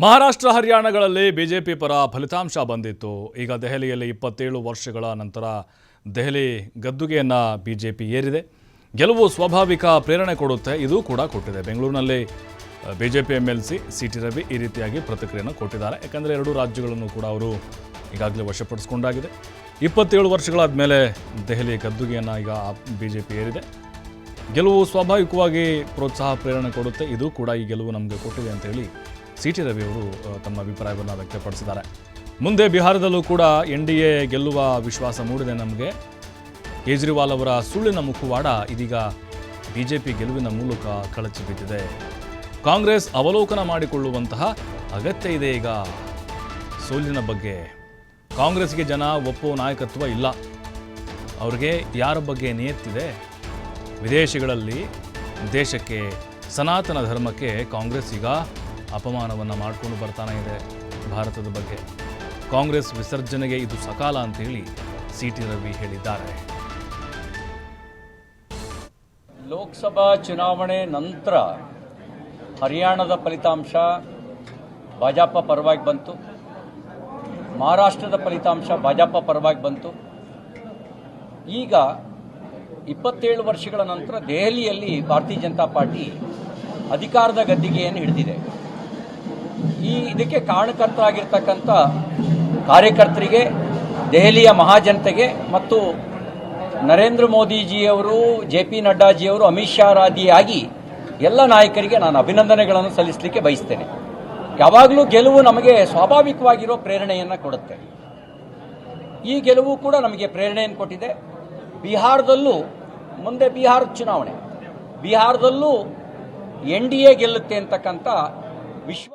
Maharashtra ಹರಿಯಾಣಗಳಲ್ಲಿ BJP ಪರ ಫಲಿತಾಂಶ ಬಂದಿತ್ತು. ಈಗ ದೆಹಲಿಯಲ್ಲಿ 27 ವರ್ಷಗಳ ನಂತರ ದೆಹಲಿ ಗದ್ದುಗೆಯನ್ನು ಬಿಜೆಪಿ ಏರಿದೆ. ಗೆಲುವು ಸ್ವಾಭಾವಿಕ ಪ್ರೇರಣೆ ಕೊಡುತ್ತೆ, ಇದು ಕೂಡ ಕೊಟ್ಟಿದೆ. ಬೆಂಗಳೂರಿನಲ್ಲಿ ಬಿಜೆಪಿ ಎಂಎಲ್ಸಿ ಸಿಟಿ ರವಿ ಈ ರೀತಿಯಾಗಿ ಪ್ರತಿಕ್ರಿಯೆಯನ್ನು ಕೊಟ್ಟಿದ್ದಾರೆ. ಯಾಕಂದರೆ ಎರಡೂ ರಾಜ್ಯಗಳನ್ನು ಕೂಡ ಅವರು ಈಗಾಗಲೇ ವಶಪಡಿಸಿಕೊಂಡಾಗಿದೆ. 27 ವರ್ಷಗಳಾದ ಮೇಲೆ ದೆಹಲಿ ಗದ್ದುಗೆಯನ್ನು ಈಗ ಬಿಜೆಪಿ ಏರಿದೆ. ಗೆಲುವು ಸ್ವಾಭಾವಿಕವಾಗಿ ಪ್ರೋತ್ಸಾಹ ಪ್ರೇರಣೆ ಕೊಡುತ್ತೆ, ಇದು ಕೂಡ ಈ ಗೆಲುವು ನಮಗೆ ಕೊಟ್ಟಿದೆ ಅಂತೇಳಿ ಸಿಟಿ ರವಿ ಅವರು ತಮ್ಮ ಅಭಿಪ್ರಾಯವನ್ನು ವ್ಯಕ್ತಪಡಿಸಿದ್ದಾರೆ. ಮುಂದೆ ಬಿಹಾರದಲ್ಲೂ ಕೂಡ NDA ಗೆಲ್ಲುವ ವಿಶ್ವಾಸ ಮೂಡಿದೆ ನಮಗೆ. ಕೇಜ್ರಿವಾಲ್ ಅವರ ಸುಳ್ಳಿನ ಮುಖವಾಡ ಇದೀಗ ಬಿಜೆಪಿ ಗೆಲುವಿನ ಮೂಲಕ ಕಳಚಿ ಬಿದ್ದಿದೆ. ಕಾಂಗ್ರೆಸ್ ಅವಲೋಕನ ಮಾಡಿಕೊಳ್ಳುವಂತಹ ಅಗತ್ಯ ಇದೆ. ಈಗ ಸೋಲಿನ ಬಗ್ಗೆ ಕಾಂಗ್ರೆಸ್ಗೆ ಜನ ಒಪ್ಪುವ ನಾಯಕತ್ವ ಇಲ್ಲ. ಅವ್ರಿಗೆ ಯಾರ ಬಗ್ಗೆ ನಿಯತ್ತಿದೆ? ವಿದೇಶಗಳಲ್ಲಿ ದೇಶಕ್ಕೆ, ಸನಾತನ ಧರ್ಮಕ್ಕೆ ಕಾಂಗ್ರೆಸ್ ಈಗ ಅಪಮಾನವನ್ನು ಮಾಡಿಕೊಂಡು ಬರ್ತಾನೆ ಇದೆ. ಭಾರತದ ಬಗ್ಗೆ ಕಾಂಗ್ರೆಸ್ ವಿಸರ್ಜನೆಗೆ ಇದು ಸಕಾಲ ಅಂತೇಳಿ ಸಿಟಿ ರವಿ ಹೇಳಿದ್ದಾರೆ. ಲೋಕಸಭಾ ಚುನಾವಣೆ ನಂತರ ಹರಿಯಾಣದ ಫಲಿತಾಂಶ ಭಾಜಪ ಪರವಾಗಿ ಬಂತು, ಮಹಾರಾಷ್ಟ್ರದ ಫಲಿತಾಂಶ ಭಾಜಪ ಪರವಾಗಿ ಬಂತು. ಈಗ 27 ವರ್ಷಗಳ ನಂತರ ದೆಹಲಿಯಲ್ಲಿ ಭಾರತೀಯ ಜನತಾ ಪಾರ್ಟಿ ಅಧಿಕಾರದ ಗದ್ದಿಗೆಯನ್ನು ಹಿಡಿದಿದೆ. ಇದಕ್ಕೆ ಕಾರಣಕರ್ತರಾಗಿರ್ತಕ್ಕಂಥ ಕಾರ್ಯಕರ್ತರಿಗೆ, ದೆಹಲಿಯ ಮಹಾಜನತೆಗೆ ಮತ್ತು ನರೇಂದ್ರ ಮೋದಿಜಿಯವರು, JP ನಡ್ಡಾಜಿಯವರು, ಅಮಿತ್ ಶಾ ರಾದಿಯಾಗಿ ಎಲ್ಲ ನಾಯಕರಿಗೆ ನಾನು ಅಭಿನಂದನೆಗಳನ್ನು ಸಲ್ಲಿಸಲಿಕ್ಕೆ ಬಯಸ್ತೇನೆ. ಯಾವಾಗಲೂ ಗೆಲುವು ನಮಗೆ ಸ್ವಾಭಾವಿಕವಾಗಿರೋ ಪ್ರೇರಣೆಯನ್ನು ಕೊಡುತ್ತೆ. ಈ ಗೆಲುವು ಕೂಡ ನಮಗೆ ಪ್ರೇರಣೆಯನ್ನು ಕೊಟ್ಟಿದೆ. ಬಿಹಾರದಲ್ಲೂ ಮುಂದೆ ಬಿಹಾರ ಚುನಾವಣೆ, ಬಿಹಾರದಲ್ಲೂ NDA ಗೆಲ್ಲುತ್ತೆ ಅಂತಕ್ಕಂಥ ವಿಶ್ವ